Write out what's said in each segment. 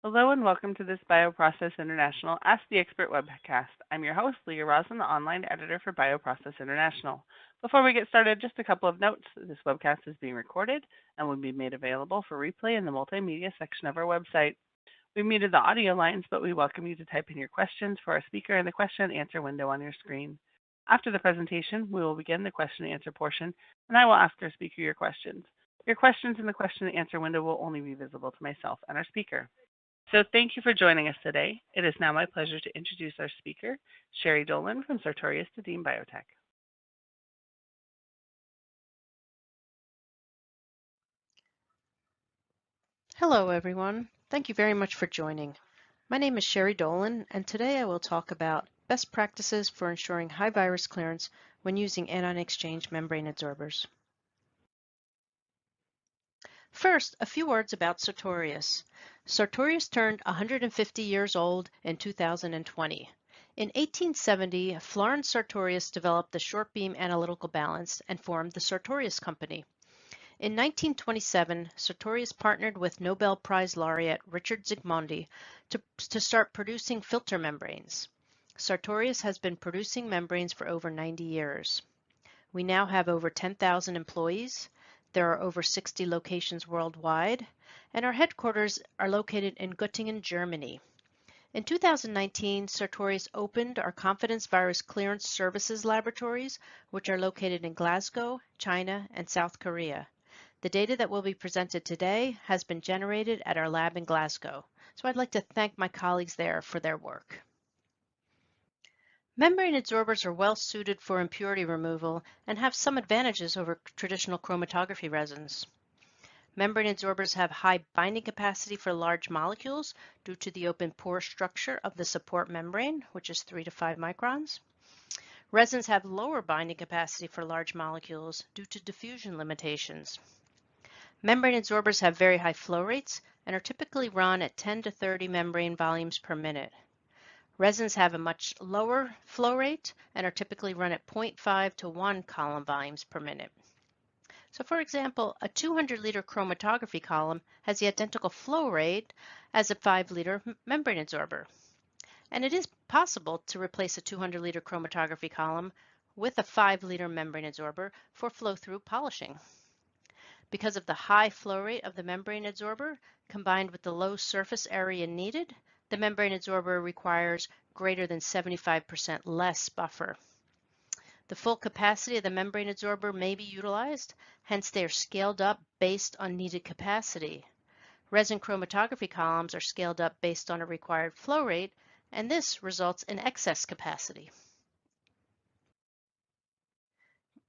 Hello and welcome to this BioProcess International Ask the Expert webcast. I'm your host, Lrvs, the online editor for BioProcess International. Before we get started, just a couple of notes. This webcast is being recorded and will be made available for replay in the multimedia section of our website. We muted the audio lines, but we welcome you to type in your questions for our speaker in the question and answer window on your screen. After the presentation, we will begin the question and answer portion, and I will ask our speaker your questions. Your questions in the question and answer window will only be visible to myself and our speaker. So thank you for joining us today. It is now my pleasure to introduce our speaker, Sherri Dolan from Sartorius Stedim Biotech. Hello, everyone. Thank you very much for joining. My name is Sherri Dolan, and today I will talk about best practices for ensuring high virus clearance when using anion exchange membrane adsorbers. First, a few words about Sartorius. Sartorius turned 150 years old in 2020. In 1870, Florence Sartorius developed the short beam analytical balance and formed the Sartorius Company. In 1927, Sartorius partnered with Nobel Prize laureate Richard Zsigmondy to start producing filter membranes. Sartorius has been producing membranes for over 90 years. We now have over 10,000 employees. There are over 60 locations worldwide, and our headquarters are located in Göttingen, Germany. In 2019, Sartorius opened our Confidence Virus Clearance Services laboratories, which are located in Glasgow, China, and South Korea. The data that will be presented today has been generated at our lab in Glasgow, so I'd like to thank my colleagues there for their work. Membrane adsorbers are well suited for impurity removal and have some advantages over traditional chromatography resins. Membrane adsorbers have high binding capacity for large molecules due to the open pore structure of the support membrane, which is 3 to 5 microns. Resins have lower binding capacity for large molecules due to diffusion limitations. Membrane adsorbers have very high flow rates and are typically run at 10 to 30 membrane volumes per minute. Resins have a much lower flow rate and are typically run at 0.5 to 1 column volumes per minute. So for example, a 200-liter chromatography column has the identical flow rate as a 5-liter membrane adsorber. And it is possible to replace a 200-liter chromatography column with a 5-liter membrane adsorber for flow-through polishing. Because of the high flow rate of the membrane adsorber, combined with the low surface area needed, the membrane adsorber requires greater than 75% less buffer. The full capacity of the membrane adsorber may be utilized, hence they are scaled up based on needed capacity. Resin chromatography columns are scaled up based on a required flow rate, and this results in excess capacity.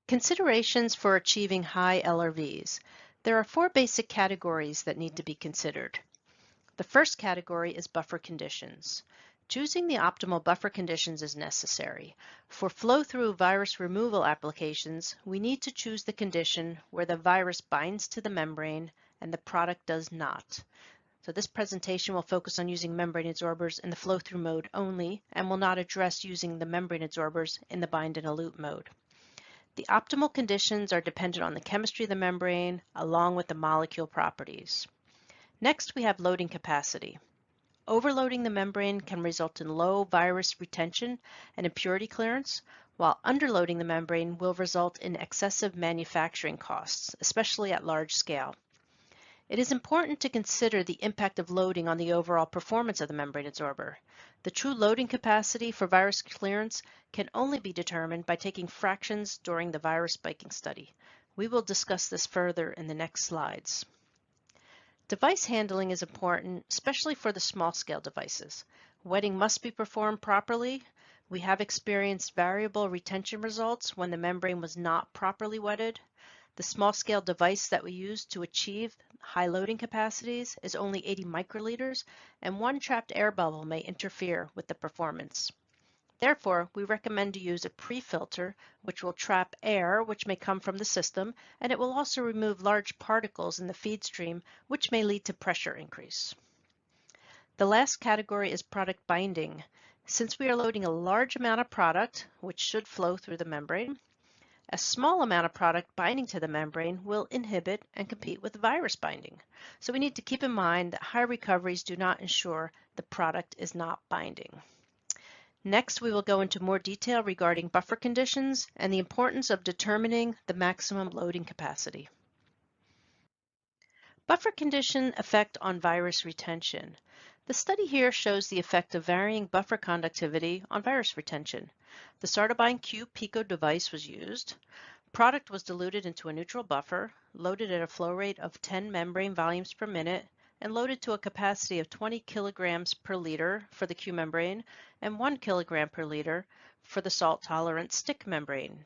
Considerations for achieving high Lrvs. There are 4 basic categories that need to be considered. The first category is buffer conditions. Choosing the optimal buffer conditions is necessary. For flow-through virus removal applications, we need to choose the condition where the virus binds to the membrane and the product does not. So this presentation will focus on using membrane adsorbers in the flow-through mode only and will not address using the membrane adsorbers in the bind and elute mode. The optimal conditions are dependent on the chemistry of the membrane along with the molecule properties. Next, we have loading capacity. Overloading the membrane can result in low virus retention and impurity clearance, while underloading the membrane will result in excessive manufacturing costs, especially at large scale. It is important to consider the impact of loading on the overall performance of the membrane adsorber. The true loading capacity for virus clearance can only be determined by taking fractions during the virus spiking study. We will discuss this further in the next slides. Device handling is important, especially for the small-scale devices. Wetting must be performed properly. We have experienced variable retention results when the membrane was not properly wetted. The small-scale device that we use to achieve high loading capacities is only 80 microliters, and one trapped air bubble may interfere with the performance. Therefore, we recommend to use a pre-filter, which will trap air, which may come from the system, and it will also remove large particles in the feed stream, which may lead to pressure increase. The last category is product binding. Since we are loading a large amount of product, which should flow through the membrane, A small amount of product binding to the membrane will inhibit and compete with virus binding. So we need to keep in mind that high recoveries do not ensure the product is not binding. Next, we will go into more detail regarding buffer conditions and the importance of determining the maximum loading capacity. Buffer condition effect on virus retention. The study here shows the effect of varying buffer conductivity on virus retention. The Sartorius Q-Pico device was used. Product was diluted into a neutral buffer, loaded at a flow rate of 10 membrane volumes per minute, and loaded to a capacity of 20 kilograms per liter for the Q membrane and 1 kilogram per liter for the salt-tolerant stick membrane.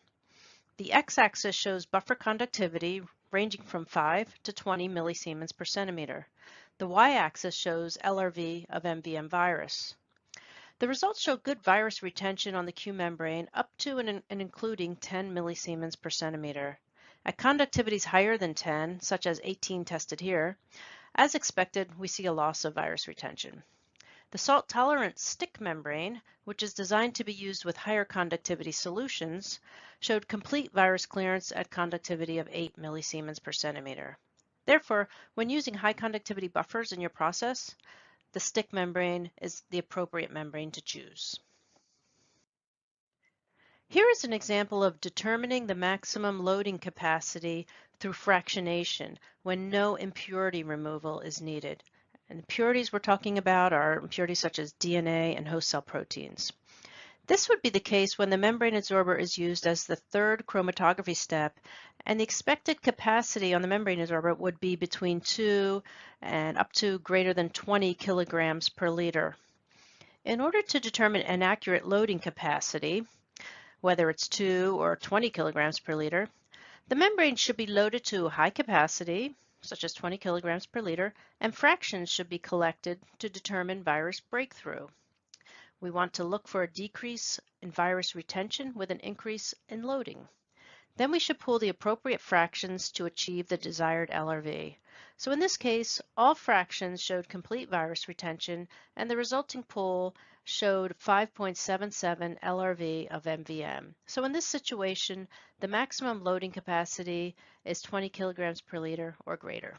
The x-axis shows buffer conductivity ranging from 5 to 20 millisiemens per centimeter. The y-axis shows Lrv of MVM virus. The results show good virus retention on the Q membrane up to and including 10 millisiemens per centimeter. At conductivities higher than 10, such as 18 tested here, as expected, we see a loss of virus retention. The salt-tolerant stick membrane, which is designed to be used with higher conductivity solutions, showed complete virus clearance at conductivity of 8 millisiemens per centimeter. Therefore, when using high conductivity buffers in your process, the stick membrane is the appropriate membrane to choose. Here is an example of determining the maximum loading capacity through fractionation when no impurity removal is needed. And impurities we're talking about are impurities such as DNA and host cell proteins. This would be the case when the membrane adsorber is used as the third chromatography step, and the expected capacity on the membrane adsorber would be between 2 and up to greater than 20 kilograms per liter. In order to determine an accurate loading capacity, whether it's 2 or 20 kilograms per liter, the membrane should be loaded to high capacity, such as 20 kilograms per liter, and fractions should be collected to determine virus breakthrough. We want to look for a decrease in virus retention with an increase in loading. Then we should pull the appropriate fractions to achieve the desired Lrv. So in this case, all fractions showed complete virus retention, and the resulting pull showed 5.77 Lrv of MVM. So in this situation, the maximum loading capacity is 20 kilograms per liter or greater.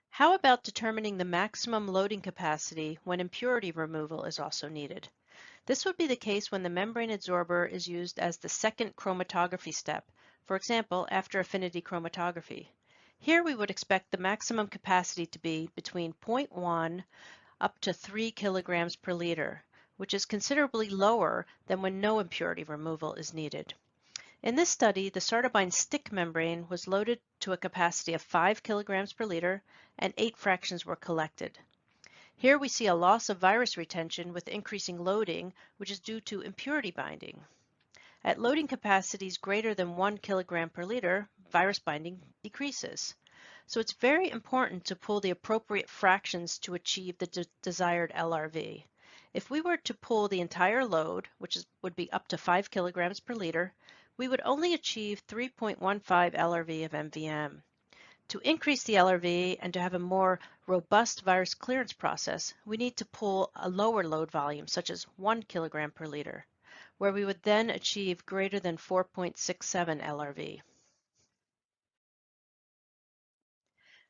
How about determining the maximum loading capacity when impurity removal is also needed? This would be the case when the membrane adsorber is used as the second chromatography step, for example, after affinity chromatography. Here we would expect the maximum capacity to be between 0.1 up to 3 kilograms per liter, which is considerably lower than when no impurity removal is needed. In this study, the Sartorius stick membrane was loaded to a capacity of 5 kilograms per liter, and 8 fractions were collected. Here we see a loss of virus retention with increasing loading, which is due to impurity binding. At loading capacities greater than 1 kilogram per liter, virus binding decreases. So it's very important to pull the appropriate fractions to achieve the desired Lrv. If we were to pull the entire load, which would be up to 5 kilograms per liter, we would only achieve 3.15 Lrv of MVM. To increase the Lrv and to have a more robust virus clearance process, we need to pull a lower load volume, such as 1 kilogram per liter, where we would then achieve greater than 4.67 Lrv.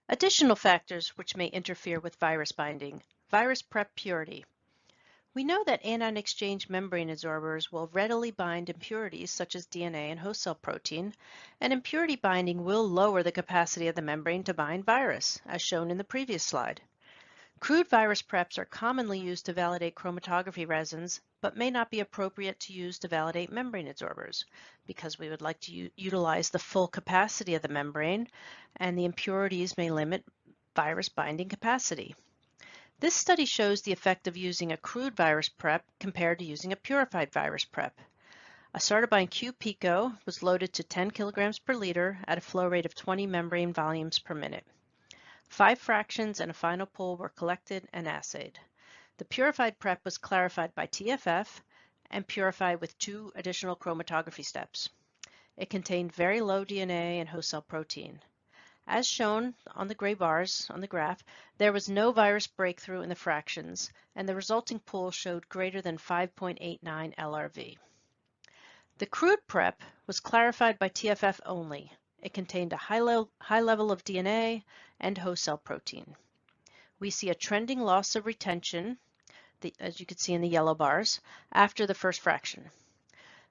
Additional factors which may interfere with virus binding: virus prep purity. We know that anion exchange membrane adsorbers will readily bind impurities such as DNA and host cell protein, and impurity binding will lower the capacity of the membrane to bind virus, as shown in the previous slide. Crude virus preps are commonly used to validate chromatography resins, but may not be appropriate to use to validate membrane adsorbers, because we would like to utilize the full capacity of the membrane, and the impurities may limit virus binding capacity. This study shows the effect of using a crude virus prep compared to using a purified virus prep. A Sartorius Q-Pico was loaded to 10 kilograms per liter at a flow rate of 20 membrane volumes per minute. 5 fractions and a final pull were collected and assayed. The purified prep was clarified by TFF and purified with 2 additional chromatography steps. It contained very low DNA and host cell protein. As shown on the gray bars on the graph, there was no virus breakthrough in the fractions, and the resulting pool showed greater than 5.89 Lrv. The crude prep was clarified by TFF only. It contained a high level of DNA and host cell protein. We see a trending loss of retention, as you can see in the yellow bars, after the first fraction.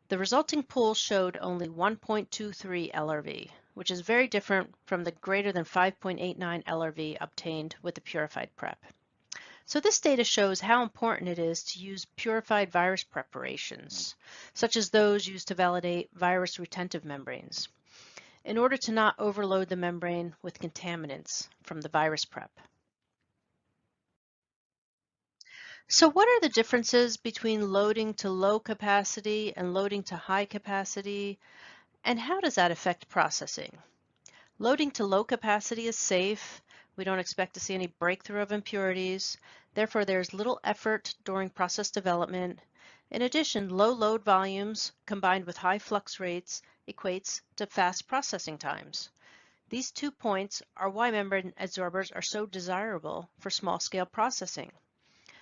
The resulting pool showed only 1.23 Lrv, which is very different from the greater than 5.89 Lrv obtained with the purified prep. So this data shows how important it is to use purified virus preparations, such as those used to validate virus retentive membranes, in order to not overload the membrane with contaminants from the virus prep. So what are the differences between loading to low capacity and loading to high capacity, and how does that affect processing? Loading to low capacity is safe. We don't expect to see any breakthrough of impurities. Therefore, there's little effort during process development. In addition, low load volumes combined with high flux rates equates to fast processing times. These 2 points are why membrane adsorbers are so desirable for small-scale processing.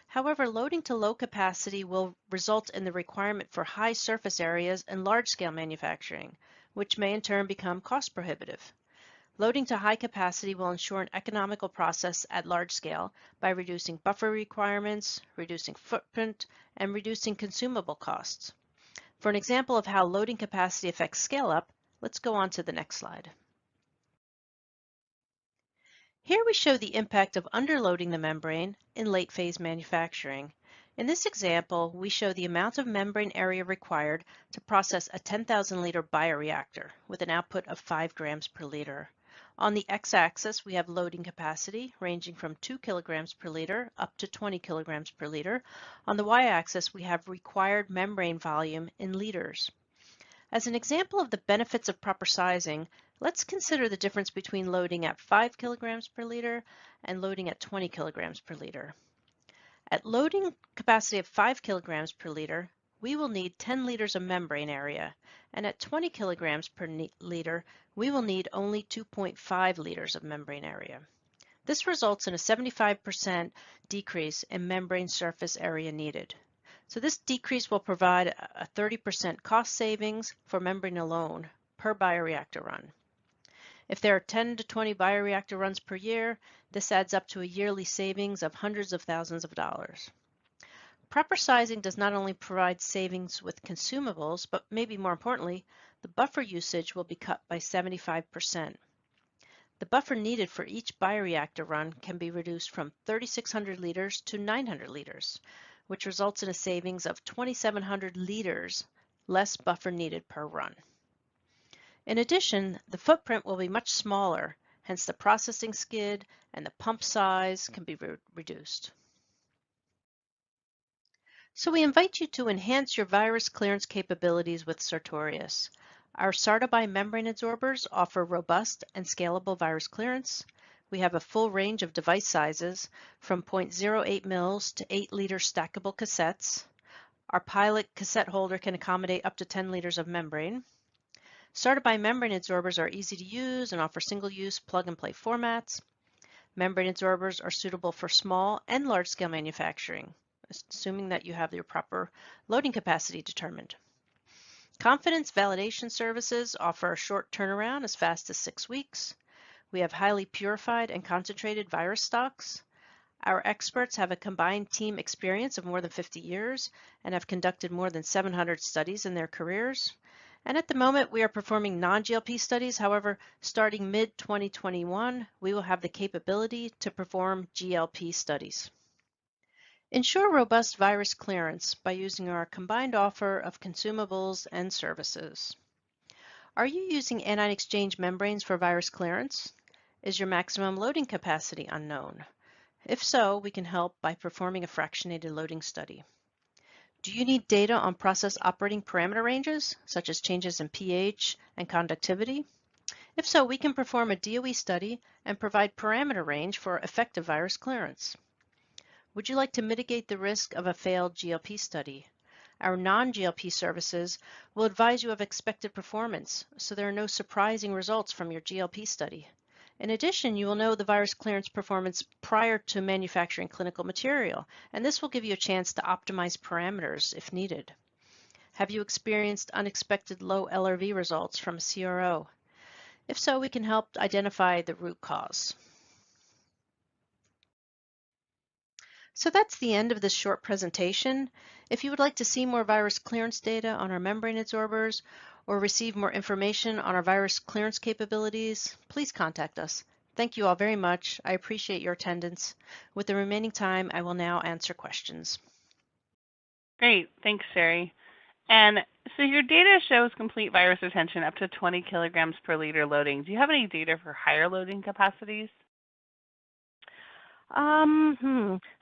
However, loading to low capacity will result in the requirement for high surface areas and large-scale manufacturing, which may in turn become cost prohibitive. Loading to high capacity will ensure an economical process at large scale by reducing buffer requirements, reducing footprint, and reducing consumable costs. For an example of how loading capacity affects scale-up, let's go on to the next slide. Here we show the impact of underloading the membrane in late-phase manufacturing. In this example, we show the amount of membrane area required to process a 10,000-liter bioreactor with an output of 5 grams per liter. On the x-axis, we have loading capacity ranging from 2 kilograms per liter up to 20 kilograms per liter. On the y-axis, we have required membrane volume in liters. As an example of the benefits of proper sizing, let's consider the difference between loading at 5 kilograms per liter and loading at 20 kilograms per liter. At loading capacity of 5 kilograms per liter, we will need 10 liters of membrane area, and at 20 kilograms per liter, we will need only 2.5 liters of membrane area. This results in a 75% decrease in membrane surface area needed. So this decrease will provide a 30% cost savings for membrane alone per bioreactor run. If there are 10 to 20 bioreactor runs per year, this adds up to a yearly savings of hundreds of thousands of dollars. Proper sizing does not only provide savings with consumables, but maybe more importantly, the buffer usage will be cut by 75%. The buffer needed for each bioreactor run can be reduced from 3,600 liters to 900 liters, which results in a savings of 2,700 liters less buffer needed per run. In addition, the footprint will be much smaller, hence the processing skid and the pump size can be reduced. So we invite you to enhance your virus clearance capabilities with Sartorius. Our Sartori membrane adsorbers offer robust and scalable virus clearance. We have a full range of device sizes from 0.08 mils to 8-liter stackable cassettes. Our pilot cassette holder can accommodate up to 10 liters of membrane. Sartori membrane adsorbers are easy to use and offer single-use plug-and-play formats. Membrane adsorbers are suitable for small and large-scale manufacturing, assuming that you have your proper loading capacity determined. Confidence validation services offer a short turnaround as fast as 6 weeks. We have highly purified and concentrated virus stocks. Our experts have a combined team experience of more than 50 years and have conducted more than 700 studies in their careers. And at the moment, we are performing non-GLP studies. However, starting mid-2021, we will have the capability to perform GLP studies. Ensure robust virus clearance by using our combined offer of consumables and services. Are you using anion exchange membranes for virus clearance? Is your maximum loading capacity unknown? If so, we can help by performing a fractionated loading study. Do you need data on process operating parameter ranges, such as changes in pH and conductivity? If so, we can perform a DOE study and provide parameter range for effective virus clearance. Would you like to mitigate the risk of a failed GLP study? Our non-GLP services will advise you of expected performance, so there are no surprising results from your GLP study. In addition, you will know the virus clearance performance prior to manufacturing clinical material, and this will give you a chance to optimize parameters if needed. Have you experienced unexpected low Lrv results from a CRO? If so, we can help identify the root cause. So that's the end of this short presentation. If you would like to see more virus clearance data on our membrane adsorbers or receive more information on our virus clearance capabilities, please contact us. Thank you all very much. I appreciate your attendance. With the remaining time, I will now answer questions. Great. Thanks, Sherri. And so your data shows complete virus retention up to 20 kilograms per liter loading. Do you have any data for higher loading capacities?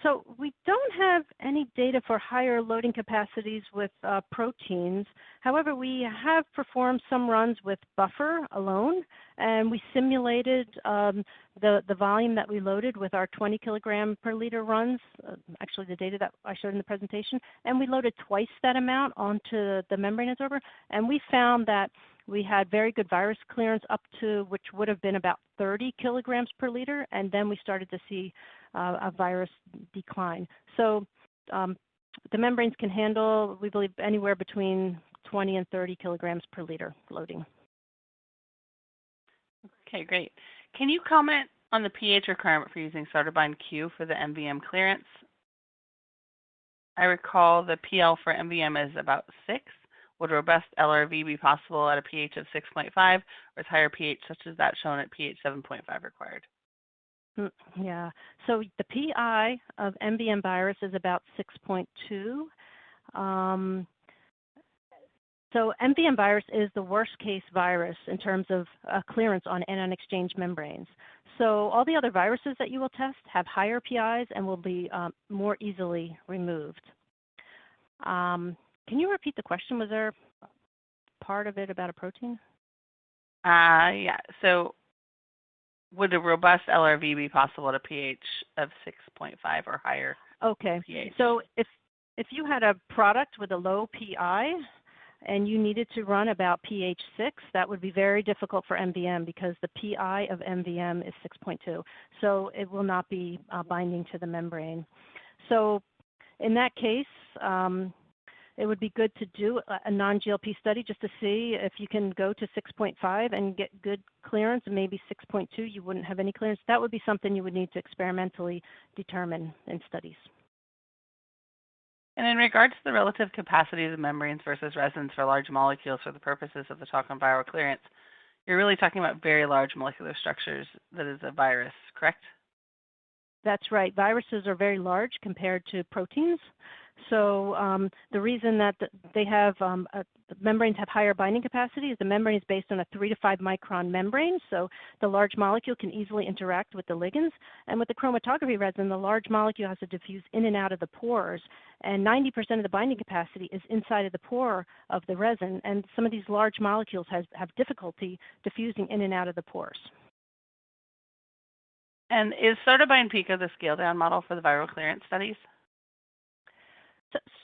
So we don't have any data for higher loading capacities with proteins. However, we have performed some runs with buffer alone, and we simulated the volume that we loaded with our 20 kilogram per liter runs, actually the data that I showed in the presentation, and we loaded twice that amount onto the membrane adsorber, and we found that we had very good virus clearance up to which would have been about 30 kilograms per liter, and then we started to see a virus decline. So the membranes can handle, we believe, anywhere between 20 and 30 kilograms per liter loading. Okay, great. Can you comment on the pH requirement for using Sartorius Q for the MVM clearance? I recall the PL for MVM is about 6. Would robust Lrv be possible at a pH of 6.5, or is higher pH such as that shown at pH 7.5 required? Yeah, so the PI of MVM virus is about 6.2. So MVM virus is the worst case virus in terms of clearance on anion exchange membranes. So all the other viruses that you will test have higher PIs and will be more easily removed. Can you repeat the question? Was there part of it about a protein? Yeah. So would a robust Lrv be possible at a pH of 6.5 or higher? Okay. pH? So if you had a product with a low PI and you needed to run about pH 6, that would be very difficult for MVM because the PI of MVM is 6.2. So it will not be binding to the membrane. So in that case, it would be good to do a non-GLP study just to see if you can go to 6.5 and get good clearance, and maybe 6.2 you wouldn't have any clearance. That would be something you would need to experimentally determine in studies. And in regards to the relative capacities of membranes versus resins for large molecules for the purposes of the talk on viral clearance, you're really talking about very large molecular structures that is a virus, correct? That's right. Viruses are very large compared to proteins. So the reason that they have membranes have higher binding capacity is the membrane is based on a 3 to 5 micron membrane. So the large molecule can easily interact with the ligands. And with the chromatography resin, the large molecule has to diffuse in and out of the pores. And 90% of the binding capacity is inside of the pore of the resin. And some of these large molecules have difficulty diffusing in and out of the pores. And is Sartorius Pico the scale down model for the viral clearance studies?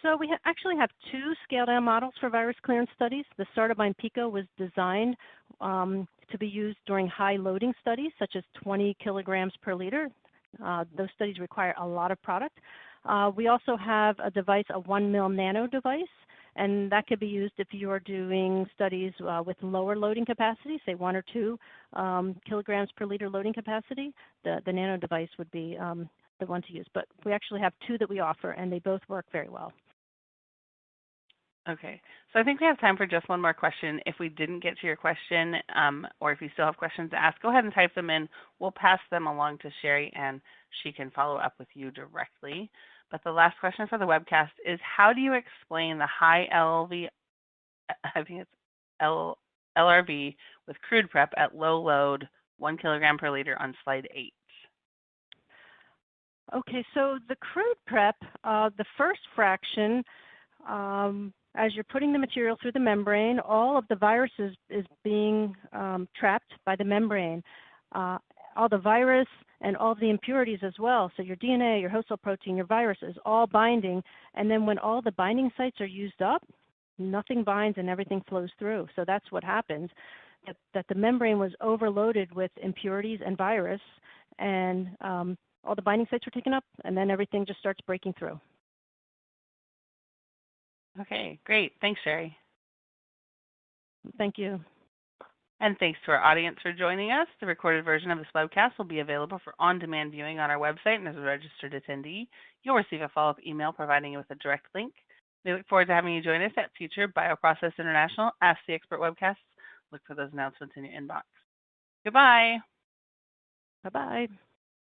So we actually have 2 scale-down models for virus clearance studies. The Sartorius Pico was designed to be used during high loading studies, such as 20 kilograms per liter. Those studies require a lot of product. We also have a device, a 1 mil nano device, and that could be used if you are doing studies with lower loading capacity, say 1 or 2 kilograms per liter loading capacity. The nano device would be the one to use, but we actually have 2 that we offer, and they both work very well. Okay, so I think we have time for just one more question. If we didn't get to your question, or if you still have questions to ask, go ahead and type them in. We'll pass them along to Sherri, and she can follow up with you directly. But the last question for the webcast is, how do you explain the high Lrv with crude prep at low load, 1 kilogram per liter on slide 8? Okay, so the crude prep, the first fraction, as you're putting the material through the membrane, all of the viruses is being trapped by the membrane. All the virus and all the impurities as well. So your DNA, your host cell protein, your virus is all binding. And then when all the binding sites are used up, nothing binds and everything flows through. So that's what happens, that the membrane was overloaded with impurities and virus, and all the binding sites were taken up, and then everything just starts breaking through. Okay, great. Thanks, Sherri. Thank you. And thanks to our audience for joining us. The recorded version of this webcast will be available for on-demand viewing on our website, and as a registered attendee, you'll receive a follow-up email providing you with a direct link. We look forward to having you join us at future BioProcess International Ask the Expert webcasts. Look for those announcements in your inbox. Goodbye. Bye-bye.